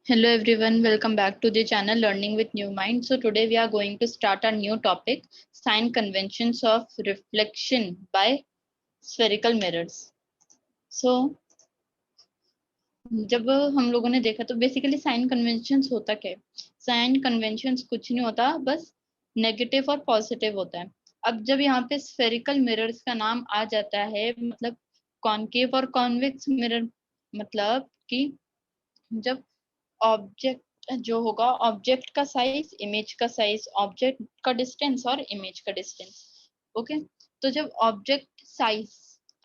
Hello everyone, welcome back to the channel Learning with New Mind. So today we are going to start a new topic, sign conventions of reflection by spherical mirrors. So जब हम लोगों ने देखा तो basically sign conventions होता क्या है? Sign conventions कुछ नहीं होता, बस नेगेटिव और पॉजिटिव होता है. अब जब यहाँ पे स्फेरिकल मिरर्स का नाम आ जाता है, मतलब कॉनकेव और कॉन्वेक्स मिरर, मतलब कि जब ऑब्जेक्ट जो होगा, ऑब्जेक्ट का साइज, इमेज का साइज, ऑब्जेक्ट का डिस्टेंस और इमेज का डिस्टेंस. ओके, तो जब ऑब्जेक्ट साइज,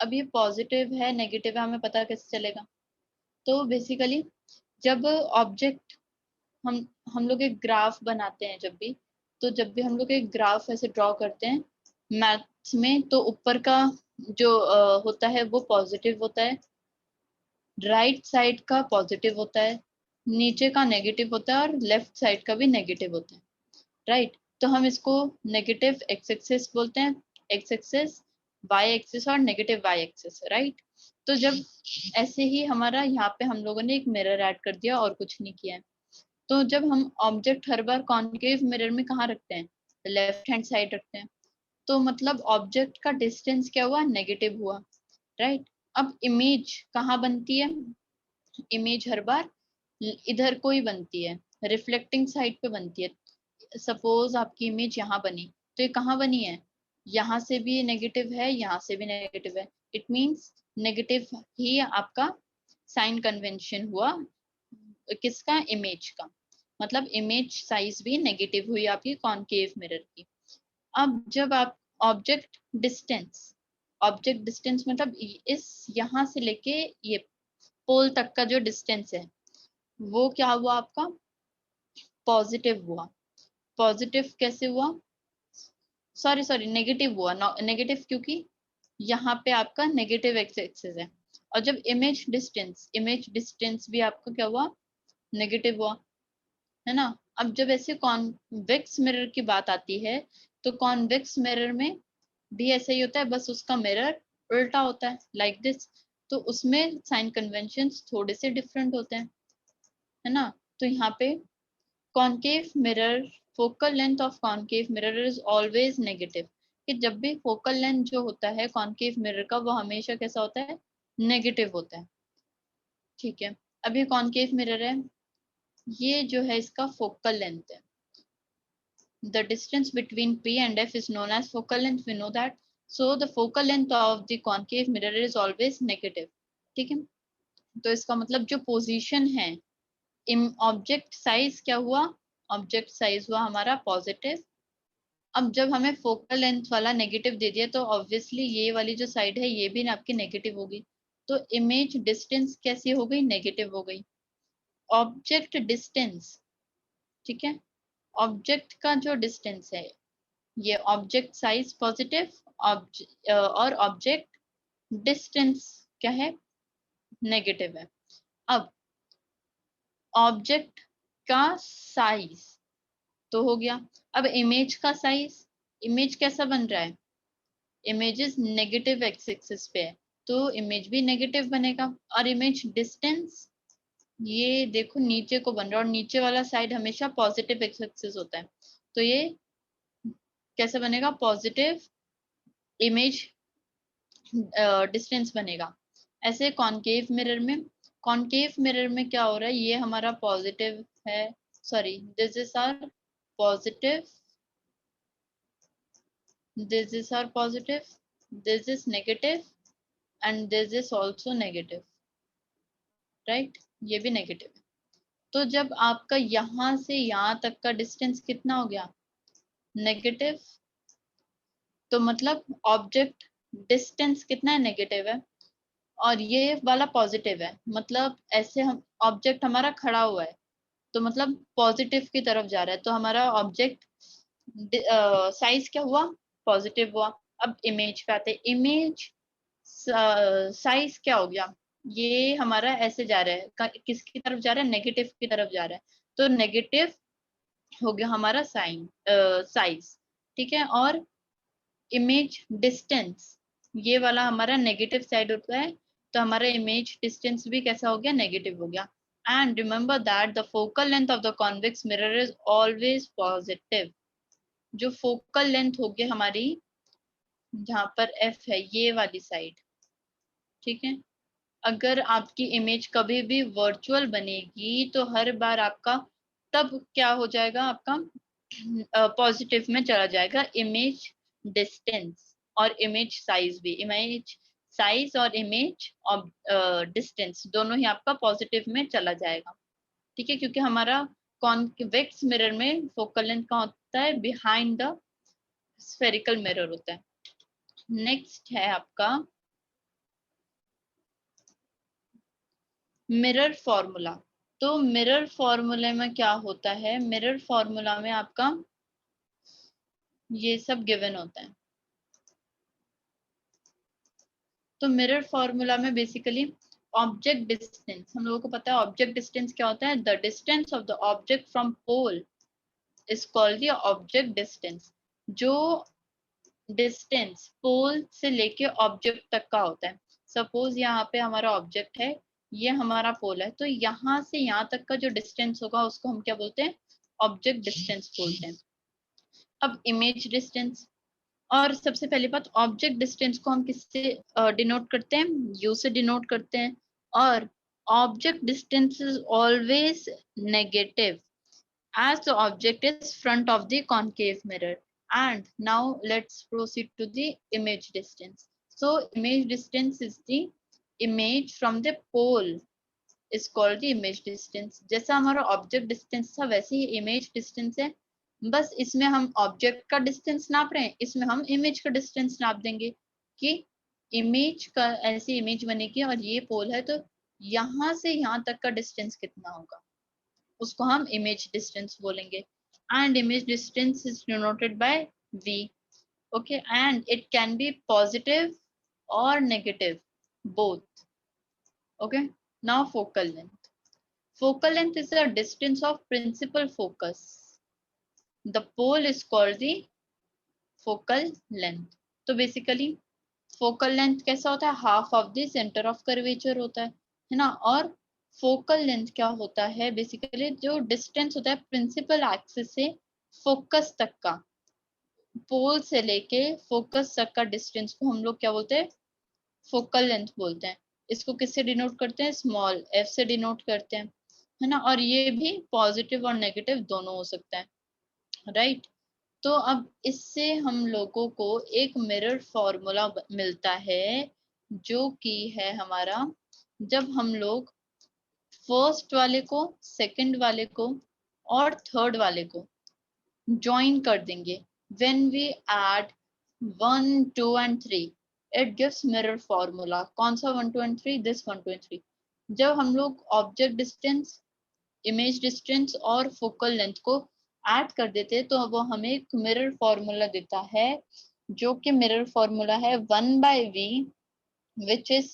अब ये पॉजिटिव है नेगेटिव है हमें पता कैसे चलेगा? तो बेसिकली जब ऑब्जेक्ट हम लोग एक ग्राफ बनाते हैं, जब भी हम लोग एक ग्राफ ऐसे ड्रॉ करते हैं मैथ्स में, तो ऊपर का जो होता है वो पॉजिटिव होता है, राइट साइड का पॉजिटिव होता है, नीचे का नेगेटिव होता है और लेफ्ट साइड का भी नेगेटिव होता है. राइट, तो हम इसको नेगेटिव एक्स एक्सिस बोलते हैं, एक्स एक्सिस, वाई एक्सिस और नेगेटिव वाई एक्सिस. राइट, तो जब ऐसे ही हमारा यहाँ पे हम लोगों ने एक मिरर ऐड कर दिया और कुछ नहीं किया है, तो जब हम ऑब्जेक्ट हर बार कॉन्केव मिरर में कहाँ रखते हैं? लेफ्ट हैंड साइड रखते हैं. तो मतलब ऑब्जेक्ट का डिस्टेंस क्या हुआ? नेगेटिव हुआ. राइट, अब इमेज कहाँ बनती है? इमेज हर बार इधर को ही बनती है, रिफ्लेक्टिंग साइड पे बनती है. सपोज आपकी इमेज यहाँ बनी, तो ये कहाँ बनी है? यहाँ से भी नेगेटिव है, यहाँ से भी नेगेटिव है. इट मींस नेगेटिव ही आपका साइन कन्वेंशन हुआ. किसका? इमेज का. मतलब इमेज साइज भी नेगेटिव हुई आपकी कॉनकेव मिरर की. अब जब आप ऑब्जेक्ट डिस्टेंस मतलब इस यहाँ से लेके ये पोल तक का जो डिस्टेंस है वो क्या हुआ आपका? पॉजिटिव हुआ. पॉजिटिव कैसे हुआ? सॉरी नेगेटिव हुआ. नेगेटिव क्योंकि यहाँ पे आपका नेगेटिव एक्स एक्सिस है. और जब इमेज डिस्टेंस भी आपका क्या हुआ? नेगेटिव हुआ, है ना. अब जब ऐसे कॉन्वेक्स मिरर की बात आती है, तो कॉन्वेक्स मिरर में भी ऐसा ही होता है, बस उसका मिरर उल्टा होता है, लाइक दिस. तो उसमें साइन कन्वेंशंस थोड़े से डिफरेंट होते हैं, है ना. तो यहाँ पे concave mirror, focal length of concave mirror is always negative. कि जब भी फोकल लेंथ जो होता है कॉनकेव मिरर का, वो हमेशा कैसा होता है? नेगेटिव होता है. ठीक है, अब ये कॉनकेव मिरर है, ये जो है इसका फोकल लेंथ है. The distance between P and F is known as focal length, we know that. So the focal length of the concave mirror is always negative. ठीक है, तो इसका मतलब जो पोजीशन है, ऑब्जेक्ट साइज क्या हुआ? ऑब्जेक्ट साइज हुआ हमारा पॉजिटिव. अब जब हमें फोकल लेंथ वाला नेगेटिव दे दिया, तो ऑब्वियसली ये वाली जो साइड है ये भी आपकी नेगेटिव होगी. तो इमेज डिस्टेंस कैसी हो गई? नेगेटिव हो गई. ऑब्जेक्ट डिस्टेंस, ठीक है, ऑब्जेक्ट का जो डिस्टेंस है, ये ऑब्जेक्ट साइज पॉजिटिव, और ऑब्जेक्ट डिस्टेंस क्या है? नेगेटिव है. अब ऑब्जेक्ट का साइज तो हो गया. अब इमेज का साइज, इमेज कैसा बन रहा है? इमेजेस नेगेटिव एक्स एक्सिस पे है, तो इमेज भी नेगेटिव बनेगा. और इमेज डिस्टेंस, ये देखो नीचे को बन रहा है, और नीचे वाला साइड हमेशा पॉजिटिव एक्स एक्सिस होता है, तो ये कैसे बनेगा? पॉजिटिव इमेज डिस्टेंस बनेगा. ऐसे कॉनकेव मिरर में क्या हो रहा है? ये हमारा पॉजिटिव है, sorry this is our positive, this is our positive, this is negative and this is also negative. Right, ये भी नेगेटिव है. तो जब आपका यहाँ से यहाँ तक का डिस्टेंस कितना हो गया? नेगेटिव. तो मतलब ऑब्जेक्ट डिस्टेंस कितना है? नेगेटिव है. और ये वाला पॉजिटिव है, मतलब ऐसे हम ऑब्जेक्ट हमारा खड़ा हुआ है, तो मतलब पॉजिटिव की तरफ जा रहा है, तो हमारा ऑब्जेक्ट साइज क्या हुआ? पॉजिटिव हुआ. अब इमेज पे आते हैं. इमेज साइज क्या हो गया? ये हमारा ऐसे जा रहा है, किसकी तरफ जा रहा है? नेगेटिव की तरफ जा रहा है, तो नेगेटिव हो गया हमारा साइज. ठीक है, और इमेज डिस्टेंस, ये वाला हमारा नेगेटिव साइड होता है, तो हमारा इमेज डिस्टेंस भी कैसा हो गया? नेगेटिव हो गया. And remember that the focal length of the convex mirror is always positive. जो focal length होगी हमारी, जहां पर f है, ये वाली साइड, ठीक है। अगर आपकी इमेज कभी भी वर्चुअल बनेगी तो हर बार आपका तब क्या हो जाएगा, आपका पॉजिटिव में चला जाएगा इमेज डिस्टेंस और इमेज साइज भी। इमेज साइज और इमेज डिस्टेंस दोनों ही आपका पॉजिटिव में चला जाएगा, ठीक है, क्योंकि हमारा कॉन्वेक्स मिरर में फोकल लेंथ का होता है बिहाइंड द स्फेरिकल मिरर होता है। नेक्स्ट है आपका मिरर फॉर्मूला। तो मिरर फॉर्मूले में क्या होता है, मिरर फॉर्मूला में आपका ये सब गिवन होता है। तो मिरर फॉर्मूला में बेसिकली ऑब्जेक्ट डिस्टेंस, हम लोगों को पता है ऑब्जेक्ट डिस्टेंस क्या होता है, the distance of the object from pole is called the object distance. जो डिस्टेंस पोल से लेके ऑब्जेक्ट तक का होता है, सपोज यहाँ पे हमारा ऑब्जेक्ट है, ये हमारा पोल है, तो यहाँ से यहाँ तक का जो डिस्टेंस होगा उसको हम क्या बोलते हैं, ऑब्जेक्ट डिस्टेंस बोलते हैं। अब इमेज डिस्टेंस, और सबसे पहली बात ऑब्जेक्ट डिस्टेंस को हम किससे डिनोट करते हैं, यू से डिनोट करते हैं। और object distance is always negative as the object is front of the concave mirror. And now let's proceed to the image distance. So image distance is the image from the pole is called the image distance. जैसा हमारा object distance था वैसे ही image distance है, बस इसमें हम object का distance नाप रहे हैं, इसमें हम इमेज का डिस्टेंस नाप देंगे कि इमेज का ऐसी इमेज बनेगी और ये पोल है, तो यहाँ से यहाँ तक का डिस्टेंस कितना होगा उसको हम इमेज डिस्टेंस बोलेंगे। And image distance is denoted by v, okay, and it can be positive or negative, both, okay. Now focal length. Focal length is the distance of principal focus. The pole is called the focal length. तो basically focal length कैसा होता है, half of the centre of curvature होता है ना। और focal length क्या होता है, बेसिकली जो डिस्टेंस होता है प्रिंसिपल एक्सिस से फोकस तक का, पोल से लेके फोकस तक का डिस्टेंस को हम लोग क्या बोलते हैं, फोकल लेंथ बोलते हैं। इसको किससे डिनोट करते हैं, स्मॉल f से डिनोट करते हैं, है ना। और ये भी पॉजिटिव और नेगेटिव दोनों हो सकता है, राइट। तो अब इससे हम लोगों को एक मिरर फॉर्मूला मिलता है, जो कि है हमारा, जब हम लोग फर्स्ट वाले को, सेकंड वाले को और थर्ड वाले को ज्वाइन कर देंगे, when we add 1 2 and 3 it gives mirror formula. कौन सा 1 2 एंड 3, दिस 1 2 एंड 3। जब हम लोग ऑब्जेक्ट डिस्टेंस, इमेज डिस्टेंस और फोकल लेंथ को ऐड कर देते हैं तो वो हमें एक मिरर फॉर्मूला देता है, जो कि मिरर फॉर्मूला है 1/v which is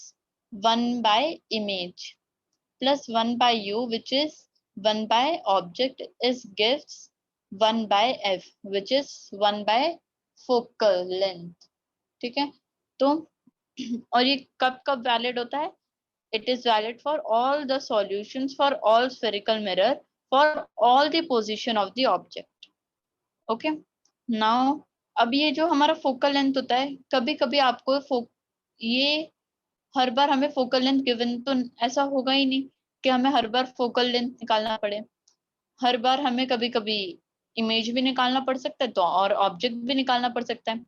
1/image plus 1/u which is 1/object is gives 1/f which is 1/focal length, ठीक है। तो और ये कब कब वैलिड होता है, it is valid for all the solutions for all spherical mirror for all the position of the object, okay। now अब ये जो हमारा फोकल लेंथ होता है, कभी कभी आपको ये हर बार हमें फोकल लेंथ गिवन तो ऐसा होगा ही नहीं कि हमें हर बार फोकल लेंथ निकालना पड़े। हर बार हमें कभी कभी इमेज भी निकालना पड़ सकता है तो और ऑब्जेक्ट भी निकालना पड़ सकता है,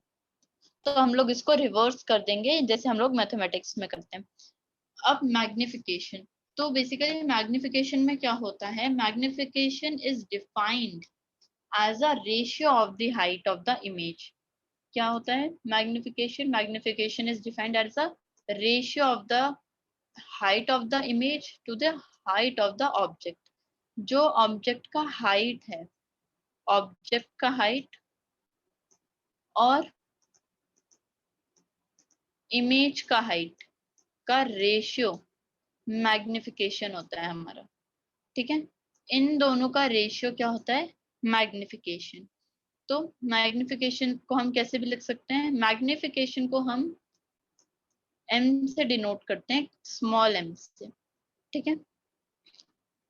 तो हम लोग इसको रिवर्स कर देंगे जैसे हम लोग मैथमेटिक्स में करते हैं। अब मैग्निफिकेशन, तो बेसिकली मैग्निफिकेशन में क्या होता है, magnification is defined as a ratio of the height of the image. क्या होता है magnification, magnification is defined as a ratio of the height of the image to the height of the object. जो object का height है, object का height और image का height का रेशियो मैग्निफिकेशन होता है हमारा, ठीक है। इन दोनों का रेशियो क्या होता है, मैग्निफिकेशन। तो मैग्निफिकेशन को हम कैसे भी लिख सकते हैं, मैग्निफिकेशन को हम m से डिनोट करते हैं, स्मॉल m से, ठीक है।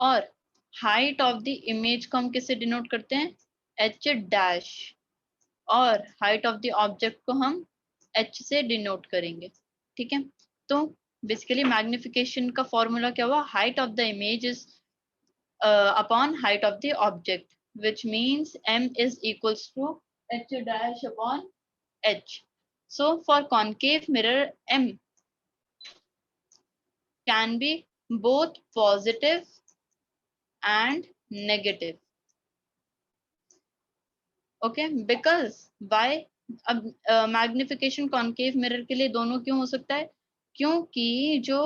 और हाइट ऑफ द इमेज को हम किससे डिनोट करते हैं, एच डैश, और हाइट ऑफ द ऑब्जेक्ट को हम एच से डिनोट करेंगे। ठीक है, तो बेसिकली मैग्निफिकेशन का फॉर्मूला क्या हुआ, height of the image is upon height of the object, which means m is equals to h dash upon h. So for concave mirror, m can be both positive and negative. Okay, because why? अब magnification concave mirror के लिए दोनों क्यों हो सकता है, क्योंकि जो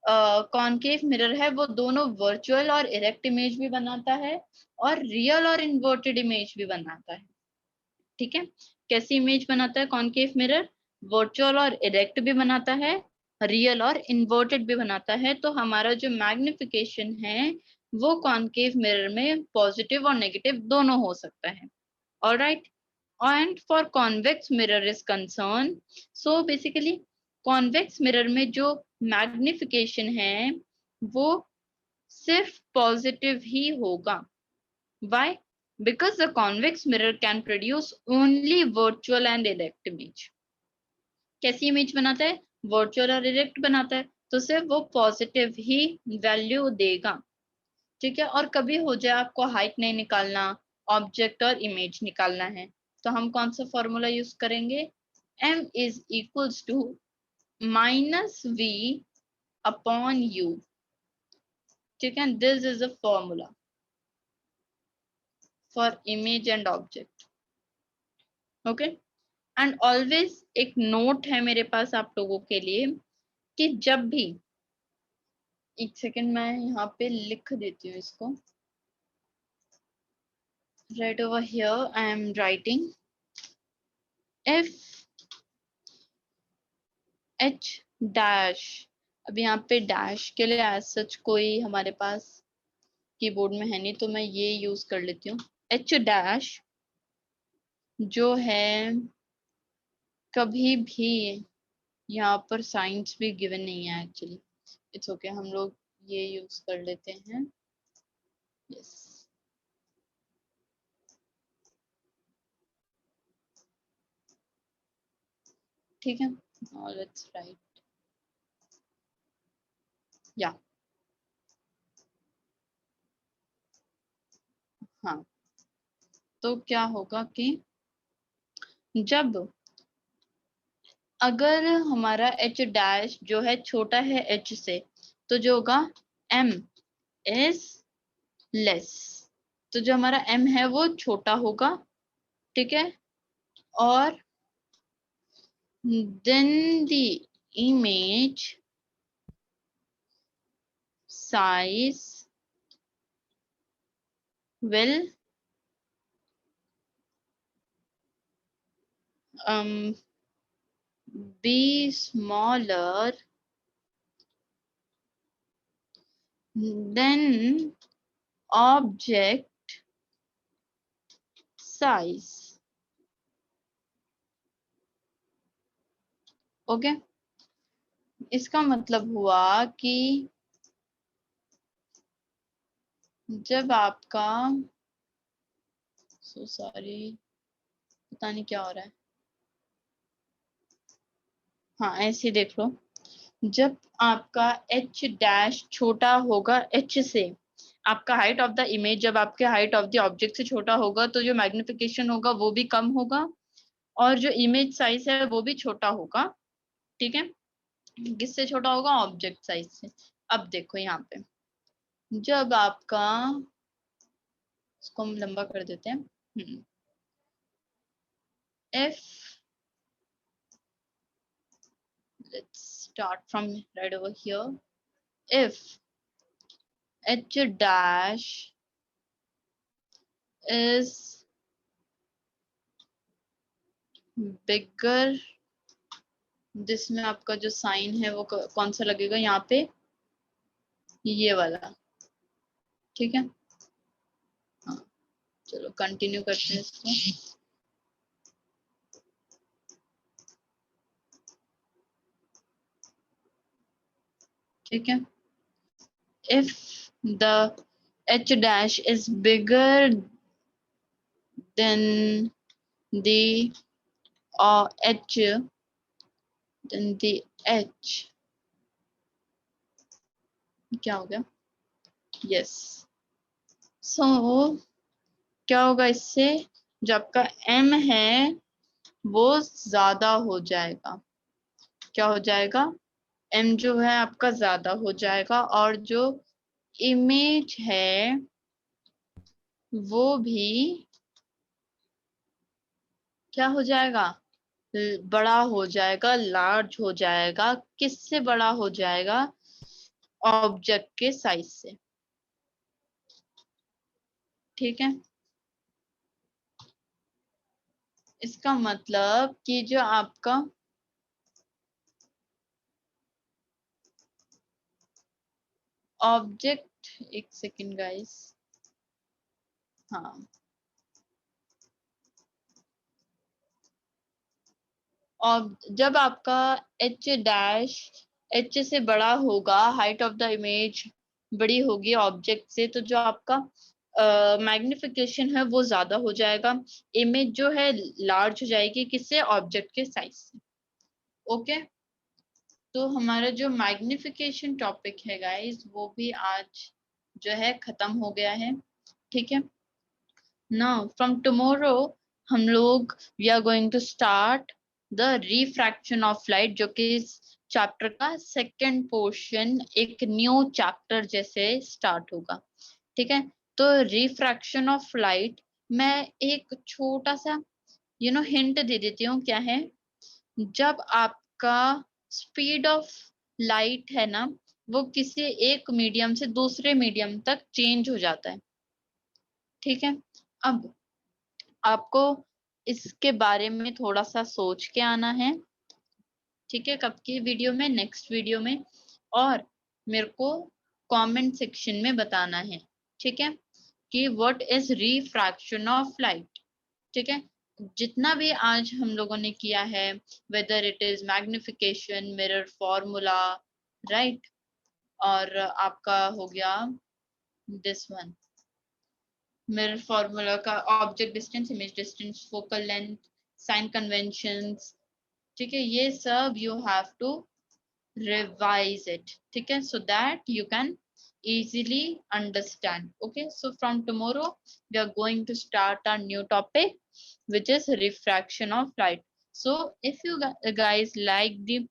कॉन्केव मिरर है वो दोनों वर्चुअल और इरेक्ट इमेज भी बनाता है और रियल और इन्वर्टेड इमेज भी बनाता है। ठीक है, कैसी इमेज बनाता है कॉन्केव मिरर, वर्चुअल और इरेक्ट भी बनाता है, रियल और इन्वर्टेड भी बनाता है। तो हमारा जो मैग्निफिकेशन है वो कॉन्केव मिरर में पॉजिटिव और नेगेटिव दोनों हो सकता है। Alright, and for convex mirror is concerned, so basically convex mirror में जो magnification है वो सिर्फ पॉजिटिव ही होगा। why? Because the convex mirror can produce only virtual and erect image. कैसी इमेज बनाता है, वर्चुअल और इरेक्ट बनाता है, तो सिर्फ वो पॉजिटिव ही वैल्यू देगा। ठीक है, और कभी हो जाए आपको हाइट नहीं निकालना, ऑब्जेक्ट और इमेज निकालना है, तो हम कौन सा फॉर्मूला यूज करेंगे, m is equals to minus v upon u। ठीक है, this is a formula for image and object. Okay, and always एक नोट है मेरे पास आप लोगों के लिए कि जब भी, एक सेकेंड मैं यहाँ पे लिख देती हूँ इसको, right over here I am writing if h dash, अब यहाँ पे डैश के लिए एज सच कोई हमारे पास कीबोर्ड में है नहीं, तो मैं ये यूज कर लेती हूँ। h डैश जो है, कभी भी यहाँ पर साइंस भी गिवन नहीं है एक्चुअली, इट्स ओके, हम लोग ये यूज कर लेते हैं। यस, ठीक है, लेट्स राइट, या हाँ, तो क्या होगा कि जब, अगर हमारा h डैश जो है छोटा है h से, तो जो होगा m इज लेस, तो जो हमारा m है वो छोटा होगा। ठीक है, और then the image size will be smaller than object size. Okay, इसका मतलब हुआ कि जब आपका, सो सॉरी, पता नहीं क्या हो रहा है, हाँ ऐसे देख लो, जब आपका h डैश छोटा होगा h से, आपका हाइट ऑफ द इमेज जब आपके हाइट ऑफ द ऑब्जेक्ट से छोटा होगा, तो जो मैग्निफिकेशन होगा वो भी कम होगा और जो इमेज साइज है वो भी छोटा होगा। ठीक है, किससे छोटा होगा, ऑब्जेक्ट साइज से। अब देखो यहाँ पे, जब आपका, इसको हम लंबा कर देते हैं, if, let's start from right over here, if h dash is bigger, जिसमें आपका जो साइन है वो कौन सा लगेगा यहाँ पे, ये वाला। ठीक है, हाँ, चलो कंटिन्यू करते हैं इसको। ठीक है, if the H dash is bigger than the H than the H. क्या हो गया? Yes. So क्या होगा इससे? जो आपका M है वो ज्यादा हो जाएगा. क्या हो जाएगा? M जो है आपका ज्यादा हो जाएगा और जो इमेज है वो भी क्या हो जाएगा? बड़ा हो जाएगा, लार्ज हो जाएगा. किससे बड़ा हो जाएगा? ऑब्जेक्ट के साइज से. ठीक है. इसका मतलब कि जो आपका ऑब्जेक्ट, एक सेकेंड गाइस. हाँ, और जब आपका एच डैश एच से बड़ा होगा, हाइट ऑफ द इमेज बड़ी होगी ऑब्जेक्ट से, तो जो आपका मैग्निफिकेशन है वो ज्यादा हो जाएगा. इमेज जो है लार्ज हो जाएगी. किससे? ऑब्जेक्ट के साइज से. ओके. तो हमारा जो मैग्निफिकेशन टॉपिक है गाइस वो भी आज जो है खत्म हो गया है. ठीक है. नाउ फ्रॉम टुमारो हम लोग we are going to start the refraction of light, जो कि इस चैप्टर का सेकंड पोर्शन एक न्यू चैप्टर जैसे स्टार्ट होगा. ठीक है. तो रिफ्रैक्शन ऑफ लाइट मैं एक छोटा सा हिंट दे देती हूँ. क्या है? जब आपका स्पीड ऑफ लाइट है ना, वो किसी एक मीडियम से दूसरे मीडियम तक चेंज हो जाता है. ठीक है. अब आपको इसके बारे में थोड़ा सा सोच के आना है. ठीक है. कब की वीडियो में? नेक्स्ट वीडियो में. और मेरे को कमेंट सेक्शन में बताना है. ठीक है. कि what is refraction of light. ठीक है. जितना भी आज हम लोगों ने किया है, whether it is magnification, mirror formula, right, और आपका हो गया दिस वन, मिरर फॉर्मूला का object distance, image distance, focal length, sign conventions. ठीक है. ये सब you have to revise it. ठीक है. So that you can easily understand. Okay. So from tomorrow we are going to start a new topic which is refraction of light. So if you guys like the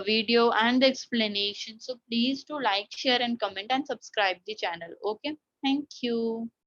video and the explanation, so please do like, share and comment and subscribe the channel. Okay. Thank you.